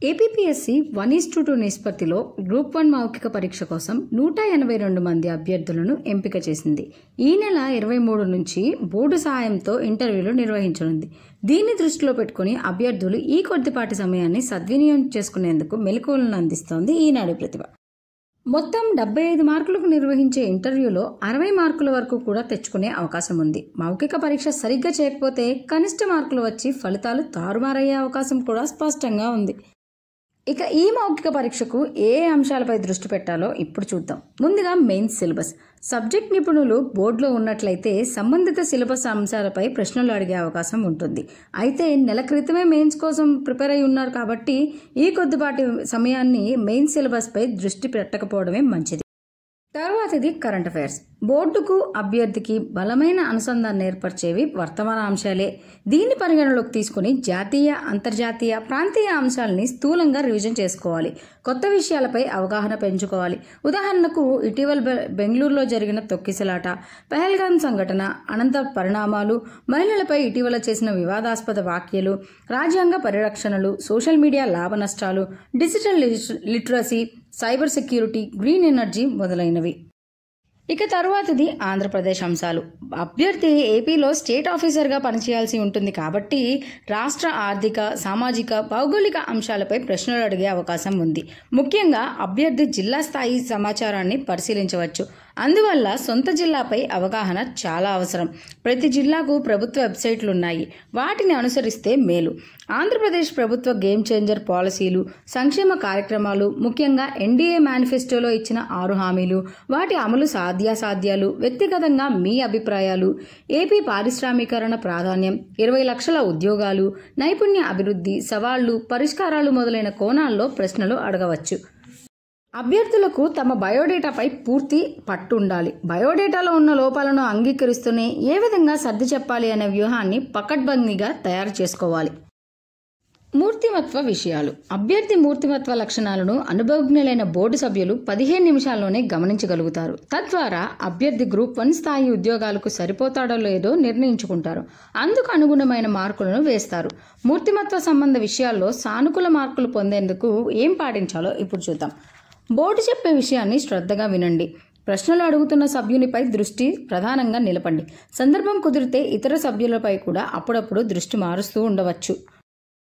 APPSC 1:2 నిష్పత్తిలో group 1 మౌఖిక పరీక్ష కోసం 182 మంది అభ్యర్థులను ఎంపిక చేసింది. ఈ నెల 23 నుంచి బోర్డు సహాయంతో ఇంటర్వ్యూలు నిర్వహించనుంది. దీన్ని దృష్టిలో పెట్టుకుని అభ్యర్థులు ఈ కొద్దిపాటి సమయాన్ని సద్వినియోగం చేసుకునేందుకు మెలకువలను అందిస్తోంది ఈనాడు ప్రతిభ. మొత్తం 75 మార్కులకు నిర్వహించే ఇంటర్వ్యూలో 60 మార్కుల వరకు కూడా తెచ్చుకునే అవకాశం ఉంది. మౌఖిక పరీక్ష సరిగ్గా చేయకపోతే కనిష్ట మార్కులు వచ్చి ఫలితాలు తారుమారయ్యే అవకాశం కూడా స్పష్టంగా ఉంది. ఇక ఈ మౌఖిక పరీక్షకు ఏ అంశాలపై దృష్టి పెట్టాలో ఇప్పుడు చూద్దాం. ముందుగా మెయిన్స్ సిలబస్. సబ్జెక్ట్ నిపుణులు బోర్డులో ఉన్నట్లయితే సంబంధిత సిలబస్ అంశాలపై ప్రశ్నలు అడిగే అవకాశం ఉంటుంది. అయితే నెల క్రితమే మెయిన్స్ కోసం ప్రిపేర్ అయి ఉన్నారు కాబట్టి ఈ కొద్దిపాటి సమయాన్ని మెయిన్స్ సిలబస్పై దృష్టి పెట్టకపోవడమే మంచిది. తర్వాతది కరెంట్ అఫైర్స్. బోర్డుకు అభ్యర్థికి బలమైన అనుసంధానం ఏర్పరిచేవి వర్తమాన అంశాలే. దీన్ని పరిగణలోకి తీసుకుని జాతీయ, అంతర్జాతీయ, ప్రాంతీయ అంశాలని స్థూలంగా రివిజన్ చేసుకోవాలి. కొత్త విషయాలపై అవగాహన పెంచుకోవాలి. ఉదాహరణకు ఇటీవల బెంగళూరులో జరిగిన తొక్కిసలాట, పహల్గామ్ సంఘటన, అనంతర పరిణామాలు, మహిళలపై ఇటీవల చేసిన వివాదాస్పద వ్యాఖ్యలు, రాజ్యాంగ పరిరక్షణలు, సోషల్ మీడియా లాభ నష్టాలు, digital literacy, cyber security, green energy మొదలైనవి. ఇక తరువాతది ఆంధ్రప్రదేశ్ అంశాలు. అభ్యర్థి ఏపీలో స్టేట్ ఆఫీసర్గా పనిచేయాల్సి ఉంటుంది కాబట్టి రాష్ట్ర ఆర్థిక, సామాజిక, భౌగోళిక అంశాలపై ప్రశ్నలు అడిగే అవకాశం ఉంది. ముఖ్యంగా అభ్యర్థి జిల్లా స్థాయి సమాచారాన్ని పరిశీలించవచ్చు. అందువల్ల సొంత జిల్లాపై అవగాహన చాలా అవసరం. ప్రతి జిల్లాకు ప్రభుత్వ వెబ్సైట్లు ఉన్నాయి. వాటిని అనుసరిస్తే మేలు. ఆంధ్రప్రదేశ్ ప్రభుత్వ గేమ్ చేంజర్ పాలసీలు, సంక్షేమ కార్యక్రమాలు, ముఖ్యంగా ఎన్డీఏ మేనిఫెస్టోలో ఇచ్చిన 6 హామీలు, వాటి అమలు సాధ్యాసాధ్యాలు, వ్యక్తిగతంగా మీ అభిప్రాయాలు, ఏపీ పారిశ్రామీకరణ ప్రాధాన్యం, 20 లక్షల ఉద్యోగాలు, నైపుణ్య అభివృద్ధి, సవాళ్లు, పరిష్కారాలు మొదలైన కోణాల్లో ప్రశ్నలు అడగవచ్చు. అభ్యర్థులకు తమ బయోడేటాపై పూర్తి పట్టు ఉండాలి. బయోడేటాలో ఉన్న లోపాలను అంగీకరిస్తూనే ఏ విధంగా సర్ది చెప్పాలి అనే వ్యూహాన్ని పకడ్బందీగా తయారు చేసుకోవాలి. మూర్తిమత్వ విషయాలు. అభ్యర్థి మూర్తిమత్వ లక్షణాలను అనుభవజ్ఞులైన బోర్డు సభ్యులు 15 నిమిషాల్లోనే గమనించగలుగుతారు. తద్వారా అభ్యర్థి గ్రూప్ 1 స్థాయి ఉద్యోగాలకు సరిపోతాడో లేదో నిర్ణయించుకుంటారు. అందుకు అనుగుణమైన మార్కులను వేస్తారు. మూర్తిమత్వ సంబంధ విషయాల్లో సానుకూల మార్కులు పొందేందుకు ఏం పాటించాలో ఇప్పుడు చూద్దాం. బోర్డు చెప్పే విషయాన్ని శ్రద్ధగా వినండి. ప్రశ్నలు అడుగుతున్న సభ్యునిపై దృష్టి ప్రధానంగా నిలపండి. సందర్భం కుదిరితే ఇతర సభ్యులపై కూడా అప్పుడప్పుడు దృష్టి మారుస్తూ ఉండవచ్చు.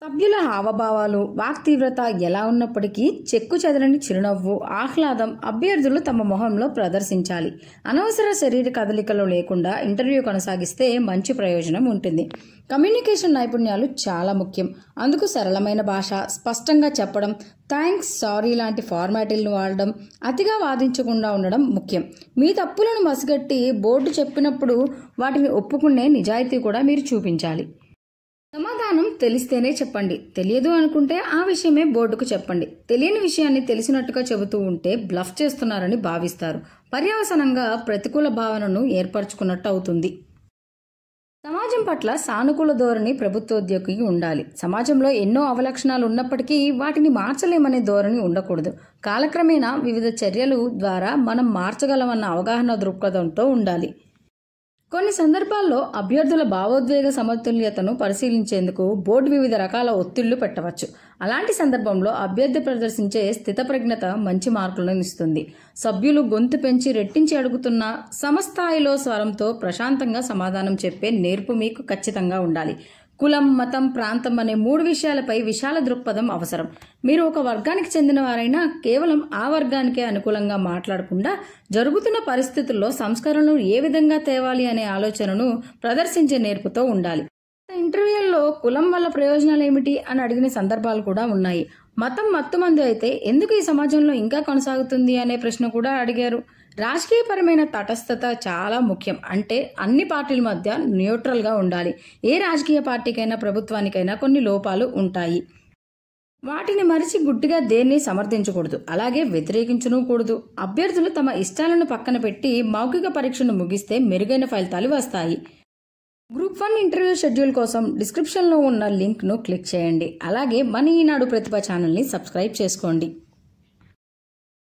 సభ్యుల హావభావాలు, వాక్ తీవ్రత ఎలా ఉన్నప్పటికీ చెక్కు చెదరని చిరునవ్వు, ఆహ్లాదం అభ్యర్థులు తమ మొహంలో ప్రదర్శించాలి. అనవసర శరీర కదలికలు లేకుండా ఇంటర్వ్యూ కొనసాగిస్తే మంచి ప్రయోజనం ఉంటుంది. కమ్యూనికేషన్ నైపుణ్యాలు చాలా ముఖ్యం. అందుకు సరళమైన భాష, స్పష్టంగా చెప్పడం, థ్యాంక్స్, సారీ లాంటి ఫార్మాటిల్ను వాడడం, అతిగా వాదించకుండా ఉండడం ముఖ్యం. మీ తప్పులను మసిగట్టి బోర్డు చెప్పినప్పుడు వాటిని ఒప్పుకునే నిజాయితీ కూడా మీరు చూపించాలి. సమాధానం తెలిస్తేనే చెప్పండి. తెలియదు అనుకుంటే ఆ విషయమే బోర్డుకు చెప్పండి. తెలియని విషయాన్ని తెలిసినట్టుగా చెబుతూ ఉంటే బ్లఫ్ చేస్తున్నారని భావిస్తారు. పర్యవసానంగా ప్రతికూల భావనను ఏర్పరచుకున్నట్టు అవుతుంది. సమాజం పట్ల సానుకూల ధోరణి ప్రభుత్వోద్యోగికి ఉండాలి. సమాజంలో ఎన్నో అవలక్షణాలు ఉన్నప్పటికీ వాటిని మార్చలేమనే ధోరణి ఉండకూడదు. కాలక్రమేణా వివిధ చర్యలు ద్వారా మనం మార్చగలమన్న అవగాహన దృక్పథంతో ఉండాలి. కొన్ని సందర్భాల్లో అభ్యర్థుల భావోద్వేగ సమతుల్యతను పరిశీలించేందుకు బోర్డు వివిధ రకాల ఒత్తిళ్లు పెట్టవచ్చు. అలాంటి సందర్భంలో అభ్యర్థి ప్రదర్శించే స్థితప్రజ్ఞత మంచి మార్కులను ఇస్తుంది. సభ్యులు గొంతు పెంచి రెట్టించి అడుగుతున్న సమస్థాయిలో స్వరంతో ప్రశాంతంగా సమాధానం చెప్పే నేర్పు మీకు ఖచ్చితంగా ఉండాలి. కులం, మతం, ప్రాంతం అనే 3 విషయాలపై విశాల దృక్పథం అవసరం. మీరు ఒక వర్గానికి చెందిన వారైనా కేవలం ఆ వర్గానికే అనుకూలంగా మాట్లాడకుండా జరుగుతున్న పరిస్థితుల్లో సంస్కరణలు ఏ విధంగా తేవాలి అనే ఆలోచనను ప్రదర్శించే నేర్పుతో ఉండాలి. ఇంటర్వ్యూల్లో కులం వల్ల ప్రయోజనాలు ఏమిటి అని అడిగిన సందర్భాలు కూడా ఉన్నాయి. మతం మత్తుమందు అయితే ఎందుకు ఈ సమాజంలో ఇంకా కొనసాగుతుంది అనే ప్రశ్న కూడా అడిగారు. రాజకీయపరమైన తటస్థత చాలా ముఖ్యం. అంటే అన్ని పార్టీల మధ్య న్యూట్రల్గా ఉండాలి. ఏ రాజకీయ పార్టీకైనా ప్రభుత్వానికైనా కొన్ని లోపాలు ఉంటాయి. వాటిని మరిచి గుడ్డిగా దేన్ని సమర్థించకూడదు, అలాగే వ్యతిరేకించనూకూడదు. అభ్యర్థులు తమ ఇష్టాలను పక్కన పెట్టి మౌఖిక పరీక్షను ముగిస్తే మెరుగైన ఫలితాలు వస్తాయి. గ్రూప్ 1 ఇంటర్వ్యూ షెడ్యూల్ కోసం డిస్క్రిప్షన్లో ఉన్న లింక్ను క్లిక్ చేయండి. అలాగే మన ఈనాడు ప్రతిభ ఛానల్ని సబ్స్క్రైబ్ చేసుకోండి.